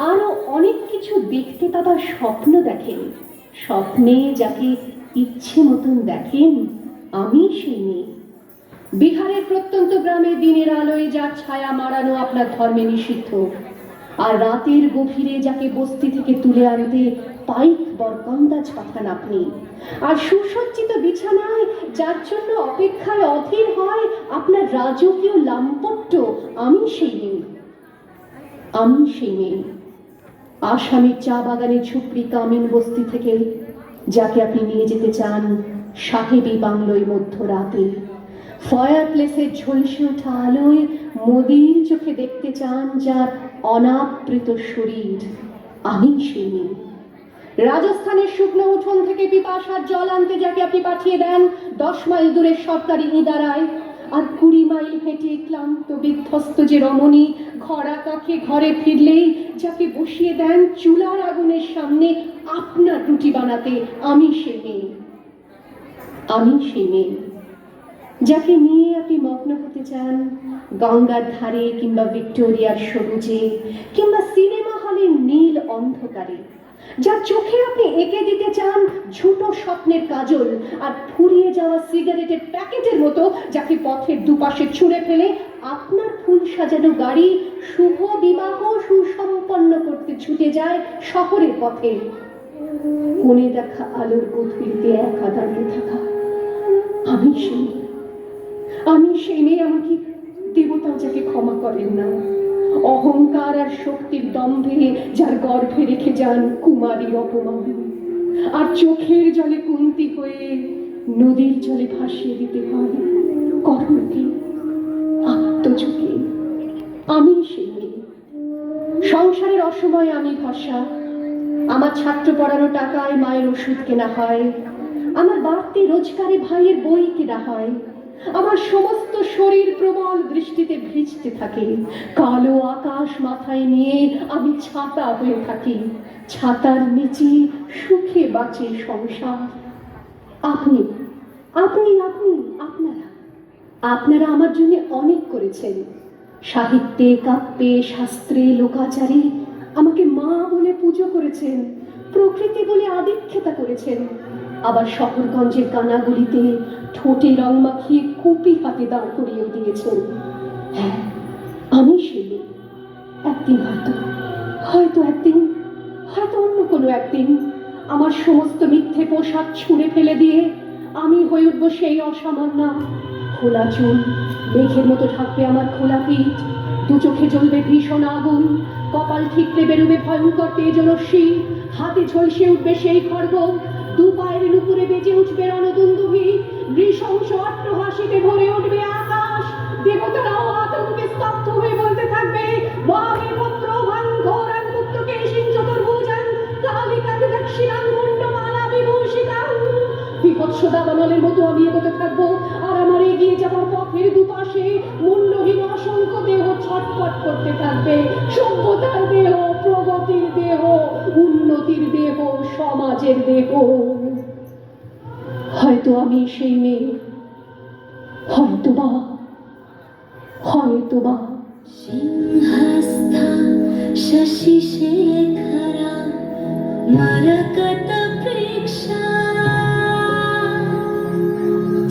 আরো অনেক কিছু দেখতে পাবার স্বপ্ন দেখেন। স্বপ্নে যাকে ইচ্ছে মতন দেখেন, আমি সেই মেয়ে। বিহারের প্রত্যন্ত গ্রামে দিনের আলোয় যার ছায়া মারানো আপনার ধর্মে নিষিদ্ধ, আর রাতের গভীরে যাকে বস্তি থেকে তুলে আনতে পাইক বরকন্দাজ পাঠান আপনি, আর সুসজ্জিত বিছানায় যার জন্য অপেক্ষায় অধীর হয় আপনার রাজকীয় লাম্পট্য, আমি সেই মেয়ে। আমি সেই মেয়ে। আসামের চা বাগানের ঝুপড়ি কামিন বস্তি থেকে যাকে আপনি নিয়ে যেতে চান সাহেবী বাংলোয় মধ্যরাতে, ফায়ার প্লেসের ঝলসে ওঠা আলোয় মোদির চোখে দেখতে চান যার অনাবৃত শরীর, আমি সেই মেয়ে। রাজস্থানের শুকনো উঠোন থেকে পিপাসার জল আনতে যাকে আপনি পাঠিয়ে দেন 10 মাইল দূরের সরকারি ইদারায়, আর 20 মাইল হেঁটে ক্লান্ত বিধ্বস্ত যে রমণী ঘরা কাকে ঘরে ফিরলেই যাকে বসিয়ে দেন চুলার আগুনের সামনে আপনার রুটি বানাতে, আমি সেই মেয়ে। আমি সেই মেয়ে যাকে নিয়ে আপনি মগ্ন হতে চান গঙ্গার ধারে কিংবা ভিক্টোরিয়ার সবুজে কিংবা সিনেমা হলের নীল অন্ধকারে, যার চোখে আপনি এঁকে দিতে চান ঝুটো স্বপ্নের কাজল, আর ফুরিয়ে যাওয়া সিগারেটের প্যাকেটের মতো যাকে পথের দুপাশে ছুঁড়ে ফেলে আপনার ফুল সাজানো গাড়ি শুভ বিবাহ সুসম্পন্ন করতে ছুটে যায় শহরের পথে। কোণে দেখা আলোর গভীরতে একা দাঁড়িয়ে থাকা, আমি সেই। আমি সেই মেয়ে, এমনকি দেবতাও যাকে ক্ষমা করেন না। অহংকার আর শক্তির দম্ভে যার গর্ভে রেখে যান কুমারীর অপমান, আর চোখের জলে কুন্তি হয়ে নদীর জলে ভাসিয়ে দিতে হয় কর্ণকে, আত্মযোগে। আমি সেই মেয়ে। সংসারের অসময়ে আমি ভরসা। আমার ছাত্র পড়ানো টাকায় মায়ের ওষুধ কেনা হয়, আমার বাড়তি রোজগারে ভাইয়ের বই কেনা হয়, আমার সমস্ত শরীর প্রবল বৃষ্টিতে ভিজতে থাকে, কালো আকাশ মাথায় নিয়ে আমি ছাতা হয়ে থাকি, ছাতার নিচে সুখে বাঁচে সংসার। আপনি আপনি আপনি আপনারা আপনারা আমার জন্য অনেক করেছেন। সাহিত্যে, কাব্যে, শাস্ত্রে, লোকাচারে আমাকে মা বলে পুজো করেছেন, প্রকৃতি বলে আদিক্ষেতা করেছেন। আবার শহরগঞ্জের কানাগুলিতে ঠোঁটে রং মাখিয়ে কুপি হাতে দাঁড় করিয়ে দিয়েছেন। হ্যাঁ, আমি সেই। একদিন হয়তো অন্য কোনো একদিন আমার সমস্ত মিথ্যে পোশাক ছুঁড়ে ফেলে দিয়ে আমি হয়ে উঠবো সেই অসামান্য। খোলা চুল মেঘের মতো ঢাকবে আমার খোলা পিঠ, দু চোখে জ্বলবে ভীষণ আগুন, কপাল ঠিকরে বেরোবে ভয়ঙ্কর তেজরশ্মি, হাতে ঝলসে উঠবে সেই খড়গ, দু পায়ের নুপুরে বেজে উঠবে রণদুন্দুভি, নৃশংস অট্টহাসিতে ভরে উঠবে আকাশ। দেবতারাও আতঙ্কে স্তব্ধ হয়ে বলতে থাকবে, বামে পত্র ভাঙ্গর মুক্ত কেশিন চতুর্ভুজাং কালিকাং দক্ষিণাং মুন্ডমালা বিভূষিতাং। বিভৎস দাবানলের মতো আমি এগোতে থাকবো, আর আমার এগিয়ে যাবার পথের দুপাশে মুন্ডহীন অসংখ্য দেহ ছটফট করতে থাকবে। সভ্যতার দেহ, প্রগতির দেহ, উন্নতির দেহ, সমাজের দেহ। হয়তো আমি সেই মেয়ে, হয়তোবা সিংহস্থ শশি শেখরা মরকত প্রেক্ষা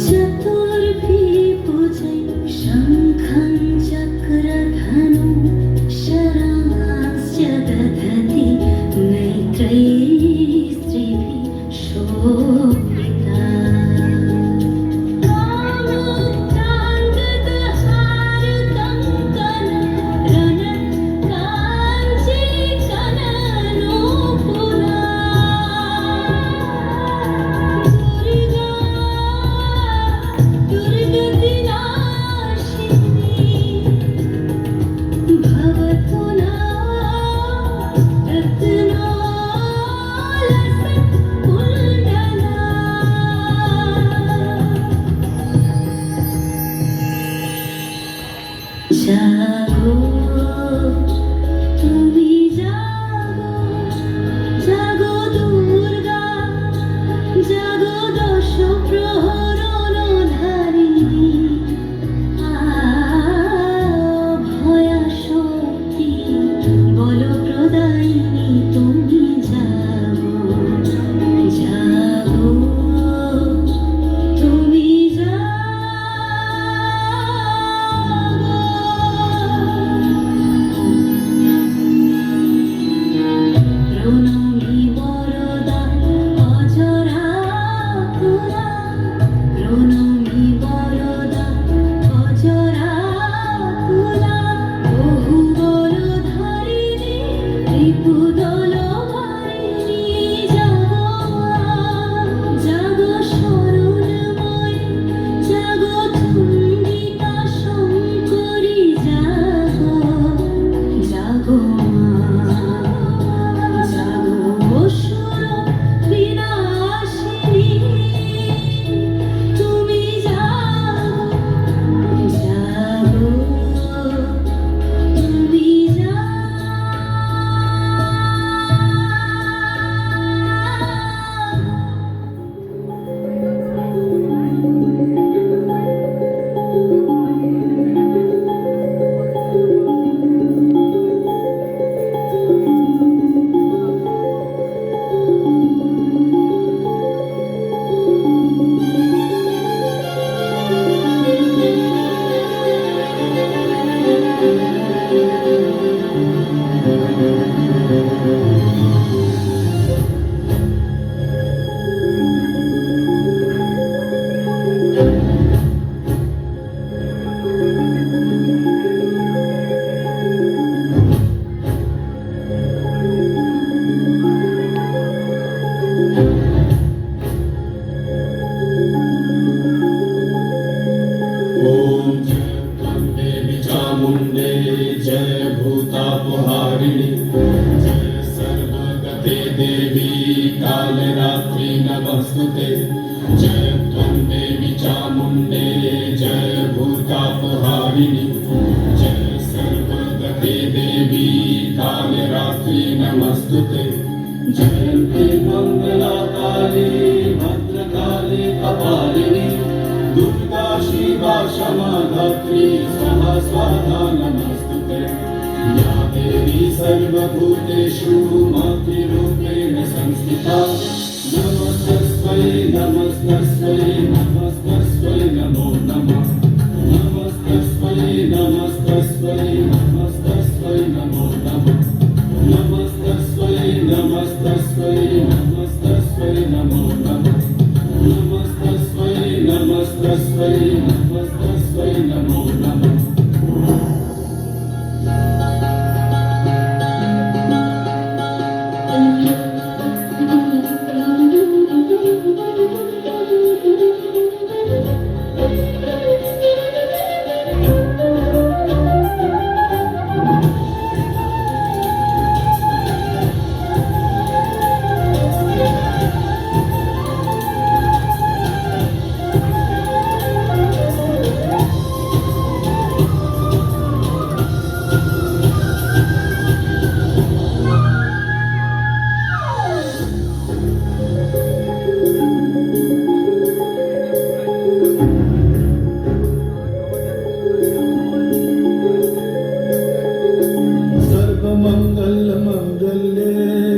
চতুর্ভি পূজৈ শঙ্খং চক্রধনু শরাংশ্চ দধতি নৈত্রৈः স্ত্রীভিः শোভিতা। देवी कालरात्रि नमस्तुते जय त्वं देवी चामुण्डे जय भूतापहारिणि जय सर्वगते देवी कालरात्रि नमस्तुते जयन्ती मङ्गलाकाली भद्रकाली कपालिनी दुर्गा शिवा क्षमा धात्री स्वाहा स्वाहा नमस्तुते या देवी सर्वभूतेषु मातृरूपेण संस्थिता नमस्तस्मै नमस्तस्मै नमस्तस्मै नमो नमः नमस्तस्मै नमस्तस्मै नमस्तस्मै नमो नमः नमस्तस्मै नमस्तस्मै नमस्तस्मै नमो नमः नमस्तस्मै नमस्तस्मै नमस्तस्मै नमो नमः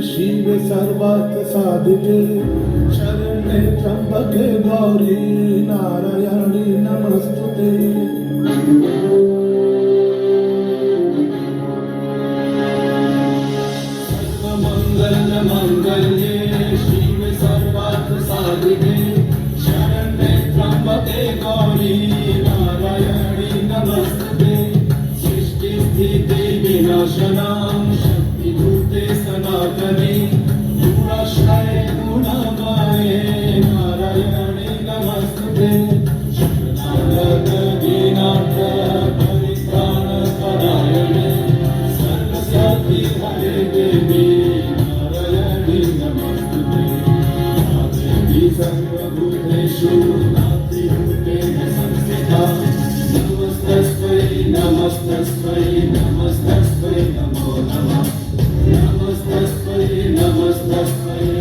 शिवे सर्वार्थ साधिके शरण्ये त्र्यंबके गौरी नारायणी नमस्तुते सर्वमंगल्ये शिवे सर्वार्थ साधिके शरण्ये त्र्यंबके गौरी नारायणी नमस्तुते सृष्टि स्थिति विनाशनां भूते सनातने गुणाश्रये गुणमये नारायणे नमस्तुते शरणागत दीनार्थ परित्राणपरायणे सर्वस्याति हरे देवी नारायणे नमस्तुते या देवी सर्वभूतेषु नातिरूपेण संस्थिता नमस्तस्मै नमस्तस्मै नमस्तस्मै नमो नमः नमस्तस्मै नमस्तस्मै